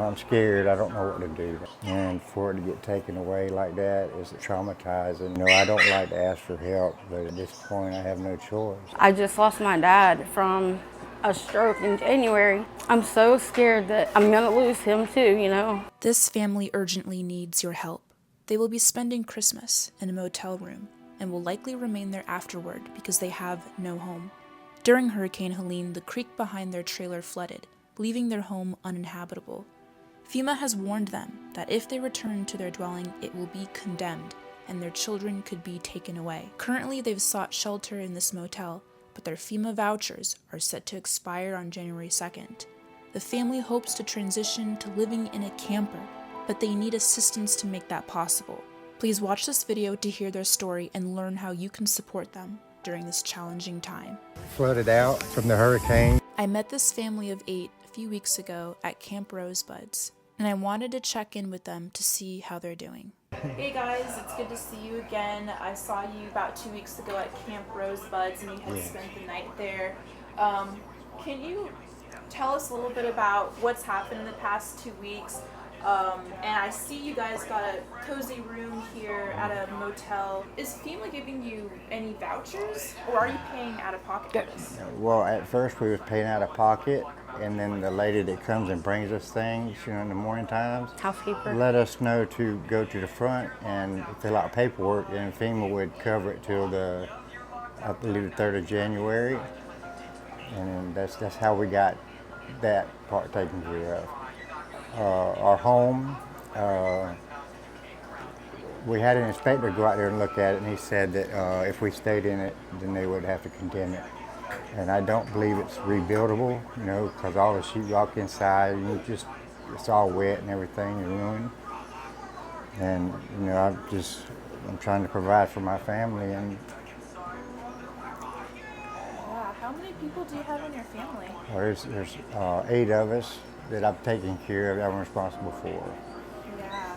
I'm scared. I don't know what to do. And for it to get taken away like that is traumatizing. You know, I don't like to ask for help, but at this point I have no choice. I just lost my dad from a stroke in January. I'm so scared that I'm gonna lose him too, you know. This family urgently needs your help. They will be spending Christmas in a motel room and will likely remain there afterward because they have no home. During Hurricane Helene, the creek behind their trailer flooded, leaving their home uninhabitable. FEMA has warned them that if they return to their dwelling, it will be condemned and their children could be taken away. Currently, they've sought shelter in this motel, but their FEMA vouchers are set to expire on January 2nd. The family hopes to transition to living in a camper, but they need assistance to make that possible. Please watch this video to hear their story and learn how you can support them during this challenging time. Flooded out from the hurricane. I met this family of 8 a few weeks ago at Camp Rosebuds, and I wanted to check in with them to see how they're doing. Hey guys, it's good to see you again. I saw you about 2 weeks ago at Camp Rosebuds and you had spent the night there. Can you tell us a little bit about what's happened in the past 2 weeks? And I see you guys got a cozy room here at a motel. Is FEMA giving you any vouchers, or are you paying out of pocket for this? Well, at first we was paying out of pocket, and then the lady that comes and brings us things, you know, in the morning times, Housekeeper. let us know to go to the front and fill out paperwork, and FEMA would cover it till I believe the 3rd of January, and that's how we got that part taken care of. Our home, we had an inspector go out there and look at it, and he said that if we stayed in it, then they would have to condemn it. And I don't believe it's rebuildable, you know, because all the sheetrock inside, it's all wet and everything is ruined. And, you know, I'm trying to provide for my family. And Yeah, how many people do you have in your family? there's 8 of us that I'm taking care of, that I'm responsible for. Yeah.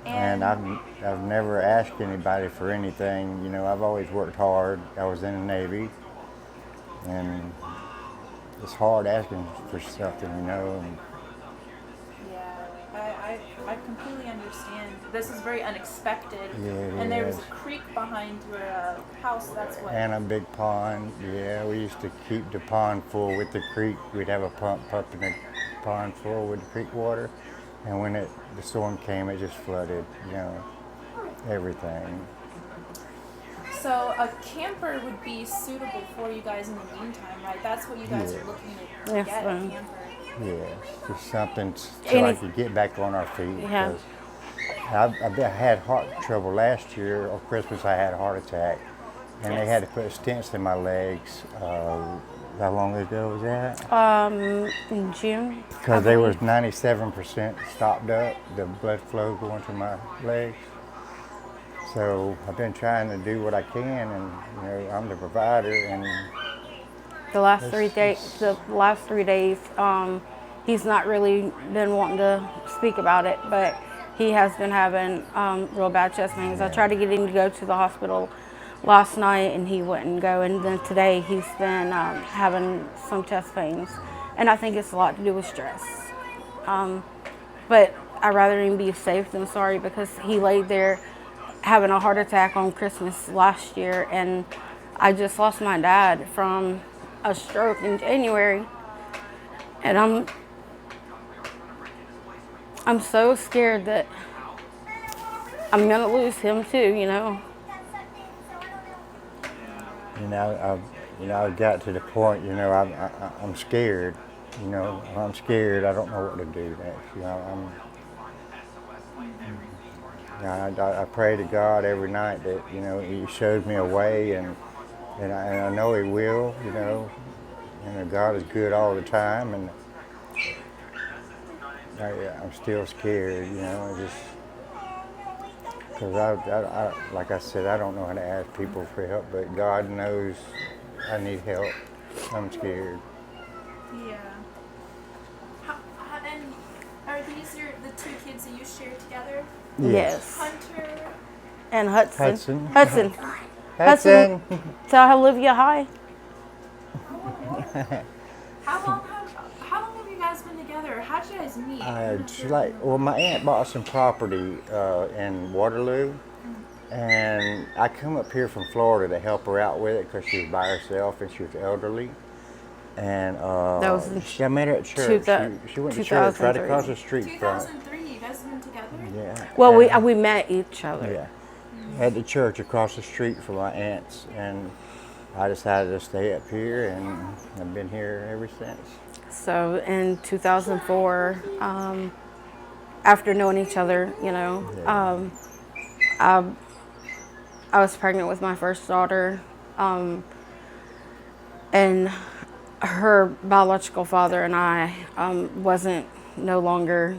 And I've never asked anybody for anything. You know, I've always worked hard. I was in the Navy, and it's hard asking for something, you know. Yeah, I completely understand. This is very unexpected. Yeah, and there was is. a creek behind your house. That's what. And a big pond. Yeah, we used to keep the pond full with the creek. We'd have a pump up in the pond full with the creek water, and when the storm came, it just flooded, you know, everything. So a camper would be suitable for you guys in the meantime, right? That's what you guys are looking to Yes, get, a camper. Yeah, just something so I could get back on our feet. Yeah. Because I had heart trouble last year. On Christmas, I had a heart attack, and they had to put stents in my legs. How long ago was that? In June. Because they was 97% stopped up, the blood flow going to my legs. So I've been trying to do what I can, and you know, I'm the provider. And The last 3 days, he's not really been wanting to speak about it, but he has been having real bad chest pains. I tried to get him to go to the hospital last night, and he wouldn't go. And then today, he's been having some chest pains, and I think it's a lot to do with stress. But I'd rather him be safe than sorry, because he laid there having a heart attack on Christmas last year, and I just lost my dad from a stroke in January, and I'm so scared that I'm gonna lose him too, you know. I got to the point, you know, I'm scared. You know, I'm scared. I don't know what to do next. You know, I pray to God every night that, you know, He shows me a way, and I know He will. You know, God is good all the time, and I'm still scared. You know, just because I like I said, I don't know how to ask people for help, but God knows I need help. I'm scared. Yeah. And are these the 2 kids that you share together? Yes. Hunter And Hudson. Hudson. Tell Olivia hi. How long have you guys been together? How how'd you guys meet? Well, my aunt bought some property in Waterloo, and I come up here from Florida to help her out with it because she was by herself and she was elderly. And That was in I met her at church. She went to church right 2003. across the street from it. 2003, you guys have been together? Yeah. Well, and, we met each other. Yeah. At the church across the street from my aunt's, and I decided to stay up here, and I've been here ever since. So in 2004, after knowing each other, you know, I was pregnant with my first daughter, and her biological father and I wasn't no longer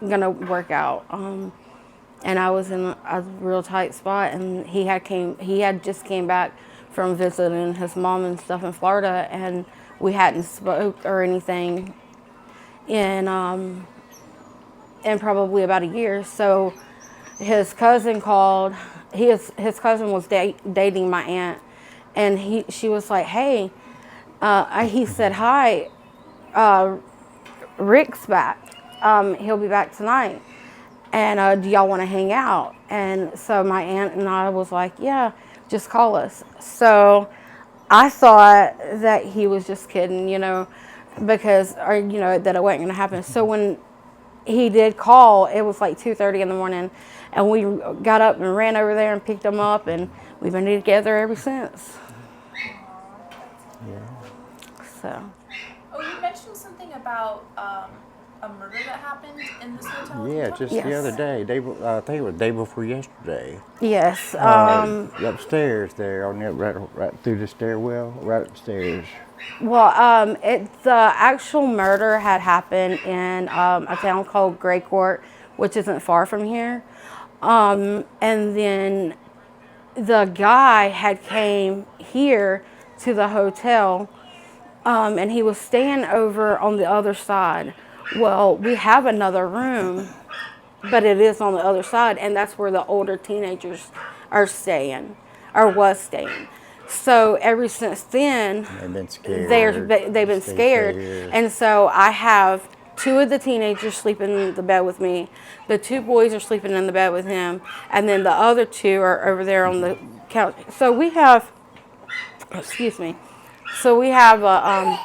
gonna work out, and I was in a real tight spot, and he had just came back from visiting his mom and stuff in Florida, and we hadn't spoke or anything in probably about a year. So his cousin called. His cousin was dating my aunt, and she was like, "Hey," he said, "Hi, Rick's back. He'll be back tonight, and do y'all want to hang out?" And so my aunt and I was like, "Yeah, just call us." So I thought that he was just kidding, you know, because, or, you know, that it wasn't going to happen. So when he did call, it was like 2:30 in the morning, and we got up and ran over there and picked him up, and we've been together ever since. Yeah. So. Oh, you mentioned something about a murder that happened in this hotel? Yeah, just the other day. I think it was the day before yesterday. Yes. Upstairs there, right through the stairwell, right upstairs. Well, the actual murder had happened in a town called Gray Court, which isn't far from here. And then the guy had came here to the hotel, and he was staying over on the other side. Well, we have another room, but it is on the other side, and that's where the older teenagers are staying, or was staying. So ever since then, they've been scared. They've been scared, and so I have 2 of the teenagers sleeping in the bed with me. The 2 boys are sleeping in the bed with him, and then the other 2 are over there on the couch. So we have, excuse me. So we have a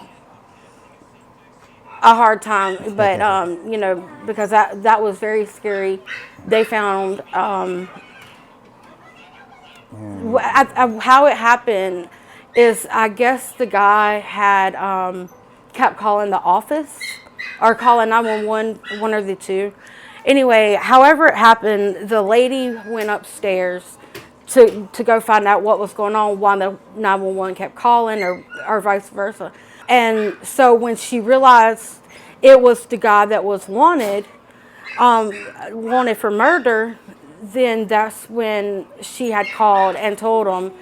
hard time, but you know, because that was very scary. They found how it happened is, I guess the guy had kept calling the office or calling 911, one or the two. Anyway, however it happened, the lady went upstairs to go find out what was going on, why the 911 kept calling, or vice versa. And so when she realized it was the guy that was wanted for murder, then that's when she had called and told them.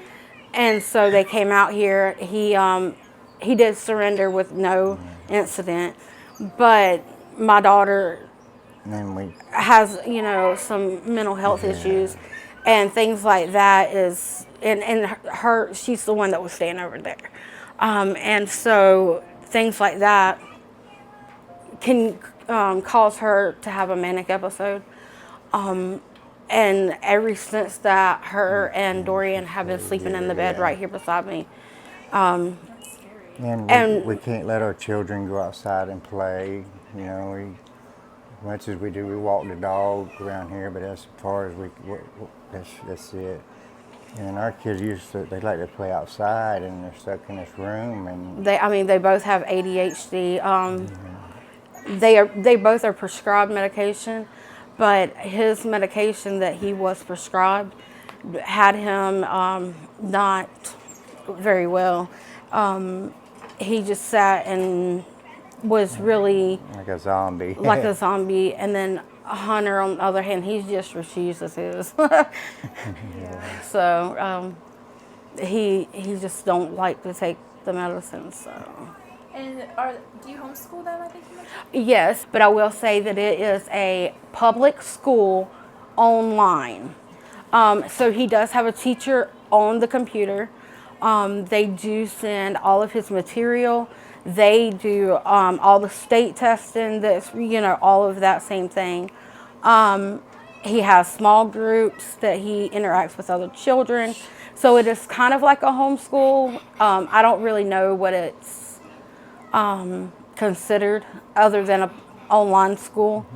And so they came out here. He did surrender with no incident, but my daughter has, you know, some mental health issues and things like that. She's the one that was staying over there. And so things like that can cause her to have a manic episode. And ever since that, her and Dorian have been sleeping in the bed right here beside me. And we can't let our children go outside and play. You know, as much as we do, we walk the dog around here, but as far as that's it. And our kids they like to play outside, and they're stuck in this room. And they both have ADHD. They both are prescribed medication, but his medication that he was prescribed had him not very well. He just sat and was really like a zombie. And then Hunter, on the other hand, he just refuses his. So he just don't like to take the medicine. So. And do you homeschool them, I think you mentioned? Yes, but I will say that it is a public school online. So he does have a teacher on the computer. They do send all of his material They do all the state testing, that's, all of that same thing. He has small groups that he interacts with other children. So it is kind of like a homeschool. I don't really know what it's considered other than an online school.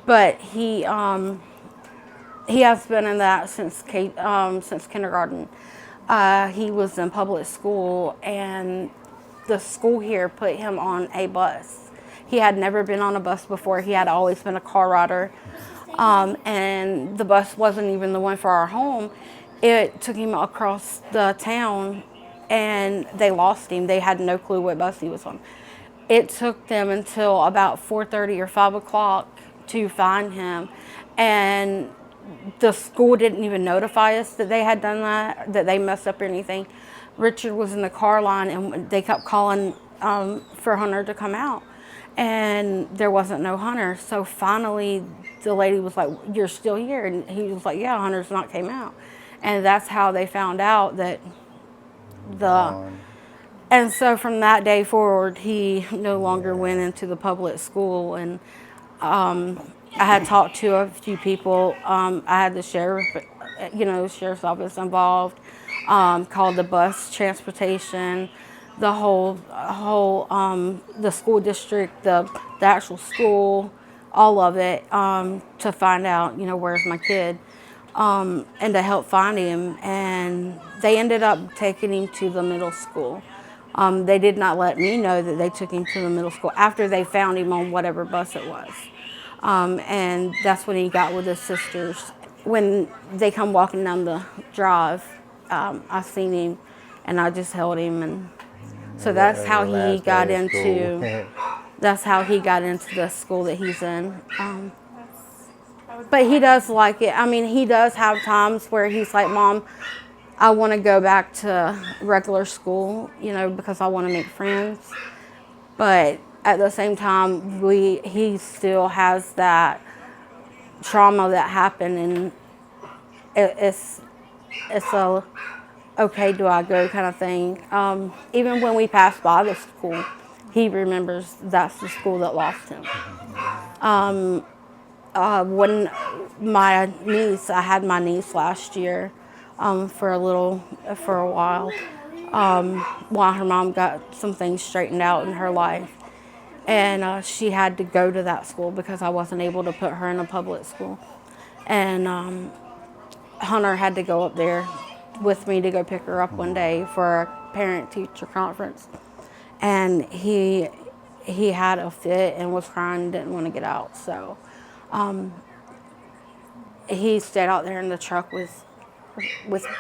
But he has been in that since kindergarten. He was in public school, and the school here put him on a bus. He had never been on a bus before. He had always been a car rider. And the bus wasn't even the one for our home. It took him across the town, and they lost him. They had no clue what bus he was on. It took them until about 4:30 or 5 o'clock to find him. And the school didn't even notify us that they had done that they messed up or anything. Richard was in the car line, and they kept calling for Hunter to come out. And there wasn't no Hunter. So finally, the lady was like, "You're still here?" And he was like, "Yeah, Hunter's not came out." And that's how they found out that and so from that day forward, he no longer went into the public school. And I had talked to a few people. I had the sheriff's office involved, called the bus transportation, the whole the school district, the actual school, all of it, to find out, where's my kid, and to help find him. And they ended up taking him to the middle school. They did not let me know that they took him to the middle school after they found him on whatever bus it was. And that's when he got with his sisters. When they come walking down the drive, I seen him, and I just held him. And so that's how he got into the school that he's in. But he does like it. I mean, he does have times where he's like, "Mom, I want to go back to regular school, because I want to make friends." But at the same time, he still has that trauma that happened, and it's a okay, do I go kind of thing. Even when we pass by the school, he remembers that's the school that lost him. When I had my niece last year, for a while, while her mom got some things straightened out in her life. And she had to go to that school because I wasn't able to put her in a public school. And Hunter had to go up there with me to go pick her up one day for a parent-teacher conference. And he had a fit and was crying and didn't want to get out. So he stayed out there in the truck with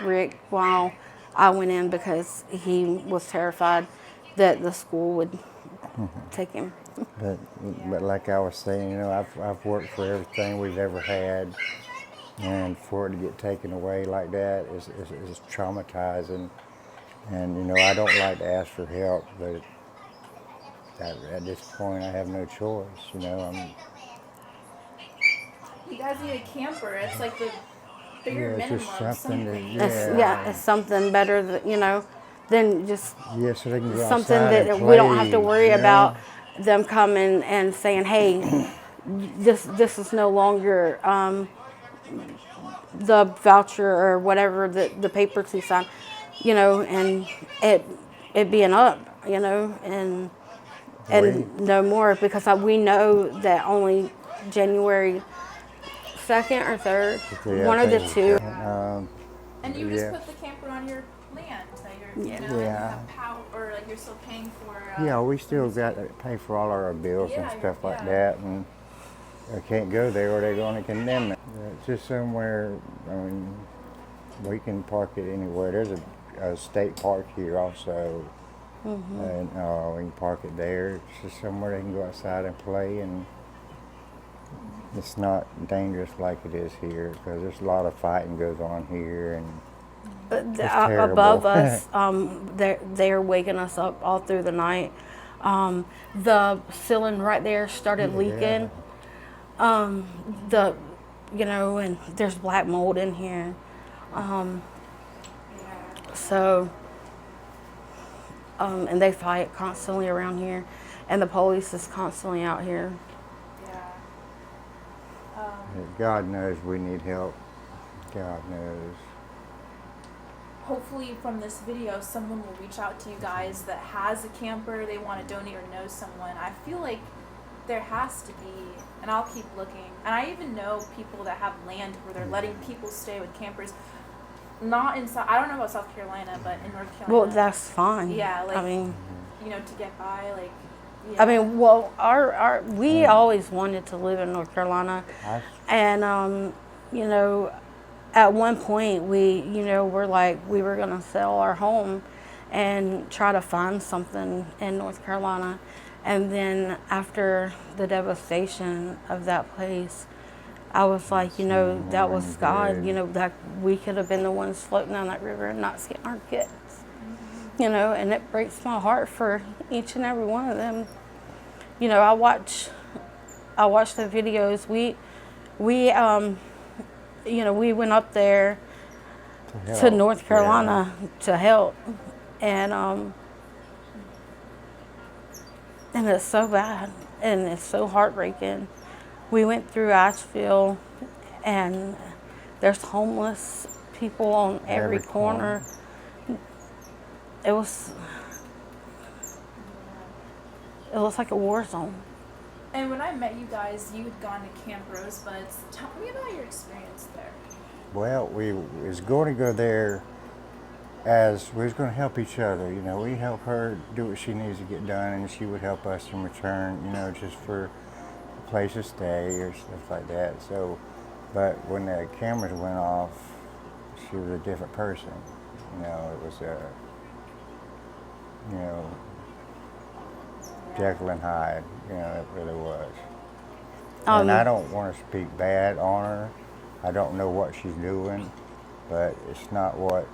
Rick while I went in, because he was terrified that the school would take him. But like I was saying, I've worked for everything we've ever had, and for it to get taken away like that is traumatizing. And I don't like to ask for help, but at this point I have no choice. You guys need a camper. It's like the bigger it's minimum. just something It's something better than just so they can go something outside that and we don't play, have to worry about them coming and saying, "Hey, this is no longer the voucher or whatever the papers he signed," and it being up, and no more, because we know that only January 2nd or 3rd, one of the two. And you just put the camper on your land, so you have power, or like you're still paying for. We still got to pay for all our bills and stuff like that, and I can't go there or they're going to condemn it. It's just somewhere. We can park it anywhere. There's a state park here also, and we can park it there. It's just somewhere they can go outside and play, and it's not dangerous like it is here, because there's a lot of fighting goes on here, and it's terrible. Above us, they're waking us up all through the night. The ceiling right there started leaking. And there's black mold in here. So and they fight constantly around here, and the police is constantly out here. Yeah. God knows we need help. God knows. Hopefully from this video, someone will reach out to you guys that has a camper, they want to donate or know someone. I feel like there has to be, and I'll keep looking. And I even know people that have land where they're letting people stay with campers. Not in, I don't know about South Carolina, but in North Carolina. Well, that's fine. Yeah, like, I mean, you know, to get by, like, yeah. I mean, well, we always wanted to live in North Carolina, and you know, at one point we're like we were gonna sell our home and try to find something in North Carolina, and then after the devastation of that place, I was like, that was God, that we could have been the ones floating down that river and not seeing our kids, and it breaks my heart for each and every one of them. I watch the videos. We went up there to North Carolina to help, and it's so bad and it's so heartbreaking. We went through Asheville, and there's homeless people on every corner. It was like a war zone. And when I met you guys, you had gone to Camp Rosebuds. Tell me about your experience there. Well, we was going to go there as we was going to help each other. We help her do what she needs to get done, and she would help us in return, just for a place to stay or stuff like that. So, but when the cameras went off, she was a different person. It was Jekyll and Hyde, it really was. And I don't want to speak bad on her. I don't know what she's doing, but it's not what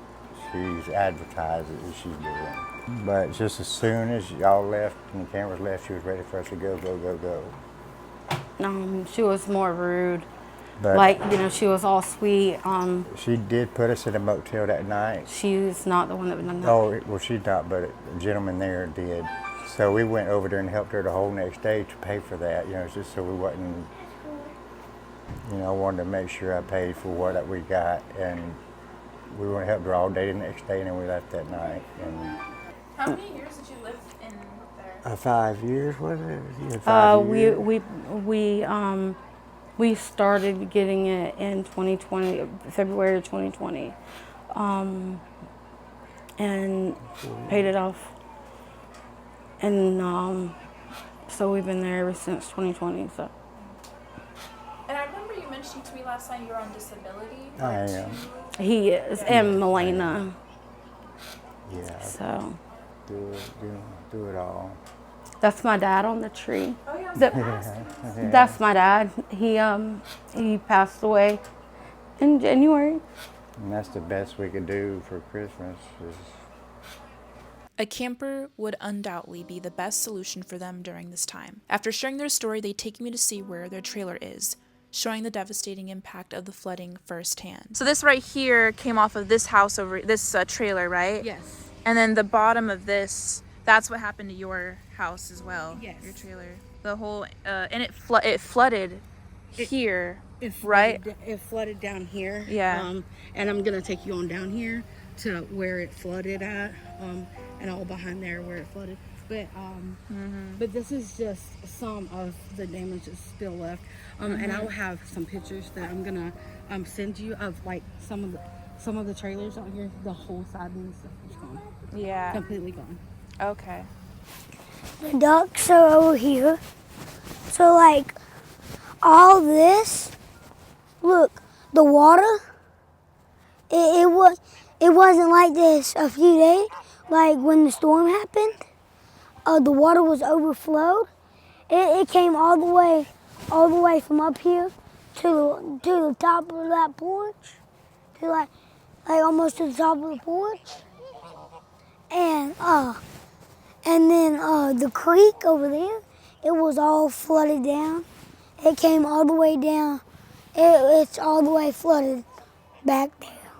she's advertised that she's doing. But just as soon as y'all left and the cameras left, she was ready for us to go, go, go, go. She was more rude. But she was all sweet. She did put us in a motel that night. She's not the one that done that. Oh, well, she's not, but a gentleman there did. So we went over there and helped her the whole next day to pay for that, just so we wasn't, I wanted to make sure I paid for what we got, and we were going to help her all day the next day, and then we left that night. And how many years did you live in there? 5 years, was it? Yeah, 5 years. We started getting it in 2020, February of 2020, and paid it off. And so we've been there ever since 2020. So. And I remember you mentioned to me last night you were on disability. I am. He is, and Melena. Yeah. So. Do it all. That's my dad on the tree. Oh yeah. That's my dad. He passed away in January. And that's the best we could do for Christmas. A camper would undoubtedly be the best solution for them during this time. After sharing their story, they take me to see where their trailer is, showing the devastating impact of the flooding firsthand. So this right here came off of this house over this trailer, right? Yes. And then the bottom of this, that's what happened to your house as well. Yes. Your trailer. The whole and it flooded here, right? It flooded down here. Yeah. And I'm gonna take you on down here to where it flooded at, and all behind there where it flooded. But but this is just some of the damage that's still left. And I'll have some pictures that I'm gonna send you of like some of the trailers out here. The whole side and stuff is gone. Yeah. Completely gone. Okay. The ducks are over here. So like all this, look, the water, it wasn't like this a few days. Like when the storm happened, the water was overflowed. It came all the way from up here to the top of that porch, to like almost to the top of the porch, and then the creek over there, it was all flooded down. It came all the way down. It's all the way flooded back there.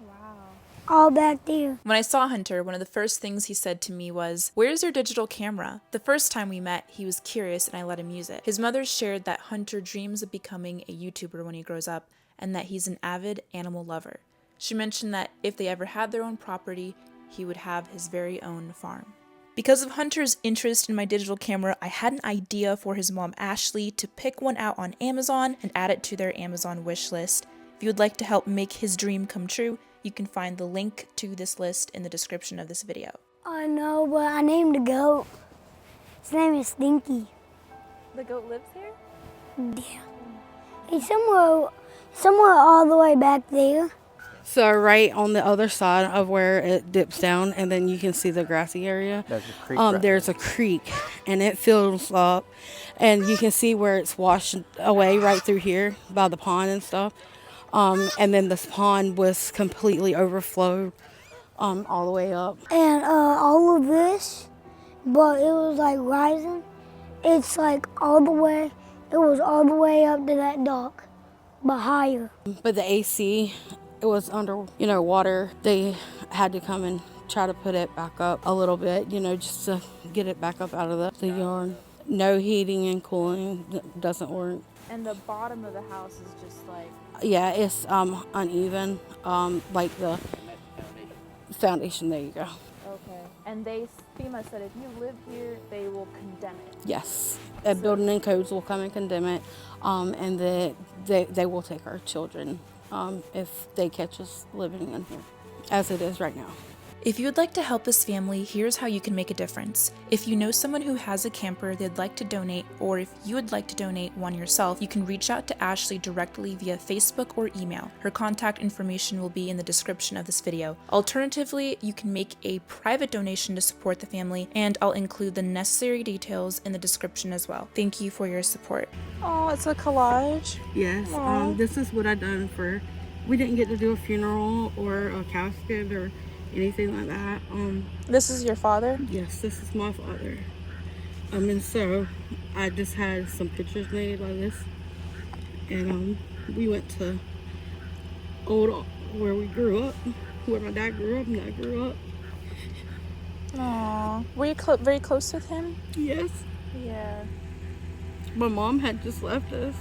Wow. all back there. When I saw Hunter, one of the first things he said to me was, "Where's your digital camera?" The first time we met, he was curious and I let him use it. His mother shared that Hunter dreams of becoming a YouTuber when he grows up and that he's an avid animal lover. She mentioned that if they ever had their own property, he would have his very own farm. Because of Hunter's interest in my digital camera, I had an idea for his mom Ashley to pick one out on Amazon and add it to their Amazon wish list. If you would like to help make his dream come true, you can find the link to this list in the description of this video. I know, but I named the goat. His name is Stinky. The goat lives here? Yeah. He's somewhere all the way back there. So right on the other side of where it dips down, and then you can see the grassy area. There's a creek right There's a creek, and it fills up, and you can see where it's washed away right through here by the pond and stuff. And then this pond was completely overflowed all the way up. And all of this, but it was like rising. It's like it was all the way up to that dock, but higher. But the AC, it was under, water. They had to come and try to put it back up a little bit, just to get it back up out of the yard. No heating and cooling doesn't work. And the bottom of the house is just like... Yeah, it's uneven, like the foundation. There you go. Okay. And FEMA said if you live here, they will condemn it. Yes, building and codes will come and condemn it, and they will take our children if they catch us living in here, as it is right now. If you would like to help this family, here's how you can make a difference. If you know someone who has a camper they'd like to donate, or if you would like to donate one yourself, you can reach out to Ashley directly via Facebook or email. Her contact information will be in the description of this video. Alternatively, you can make a private donation to support the family, and I'll include the necessary details in the description as well. Thank you for your support. Oh, it's a collage. Yes, this is what I done for. We didn't get to do a funeral or a casket or anything like that. This is your father? Yes, this is my father. And so I just had some pictures made like this, and we went to where we grew up, where my dad grew up and I grew up. Aww. Were you very close with him? Yes, Yeah. my mom had just left us,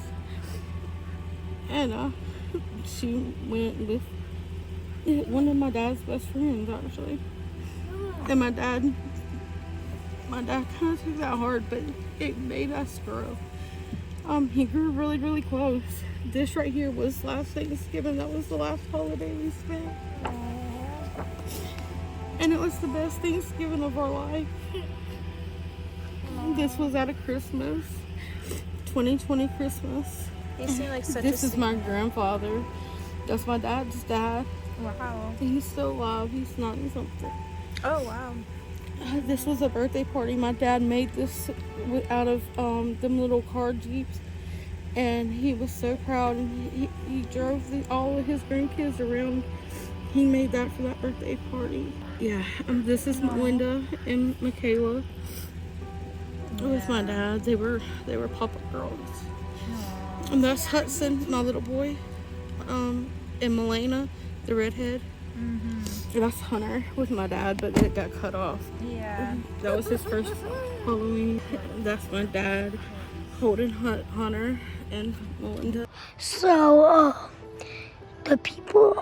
and she went with one of my dad's best friends, actually. And my dad kind of took that hard, but it made us grow. He grew really, really close. This right here was last Thanksgiving. That was the last holiday we spent. And it was the best Thanksgiving of our life. This was at a Christmas, 2020 Christmas. You seem like such This is my grandfather. That's my dad's dad. Wow. He's still alive. He's 90-something. Oh, wow. This was a birthday party. My dad made this out of them little car jeeps, and he was so proud. And he drove all of his grandkids around. He made that for that birthday party. Yeah. This is Linda and Michaela. It was my dad. They were pop-up girls. And that's Hudson, my little boy, and Milena, the redhead. And that's Hunter with my dad, but it got cut off. Yeah. That was his first Halloween. That's my dad holding Hunter and Melinda. So the people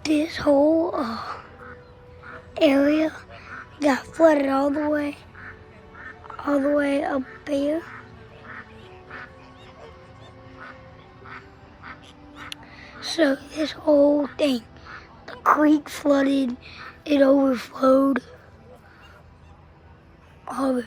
this whole area got flooded all the way up there. So this whole thing, the creek flooded, it overflowed, all of it.